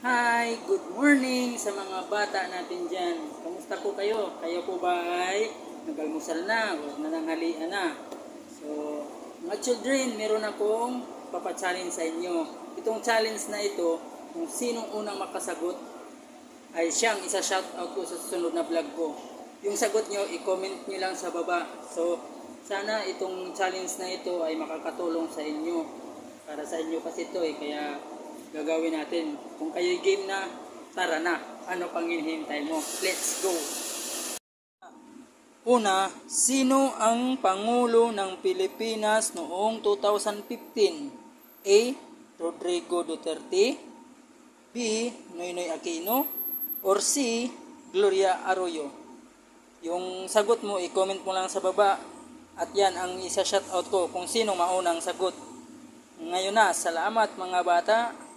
Hi, good morning sa mga bata natin dyan. Kamusta po kayo? Kayo po ba ay nag-almusal na o nananghalian na? So, mga children, meron akong papachallenge sa inyo. Itong challenge na ito, kung sinong unang makasagot, ay siyang isa-shoutout ko sa susunod na vlog ko. Yung sagot nyo, i-comment nyo lang sa baba. So, sana itong challenge na ito ay makakatulong sa inyo. Para sa inyo kasi ito kaya gagawin natin. Kung kayo'y game na, tara na. Ano pang hinihintay mo? Let's go! Una, sino ang Pangulo ng Pilipinas noong 2015? A. Rodrigo Duterte, B. Noynoy Aquino, or C. Gloria Arroyo. Yung sagot mo, i-comment mo lang sa baba at yan ang isa-shoutout ko kung sino maunang sagot. Ngayon na, salamat mga bata.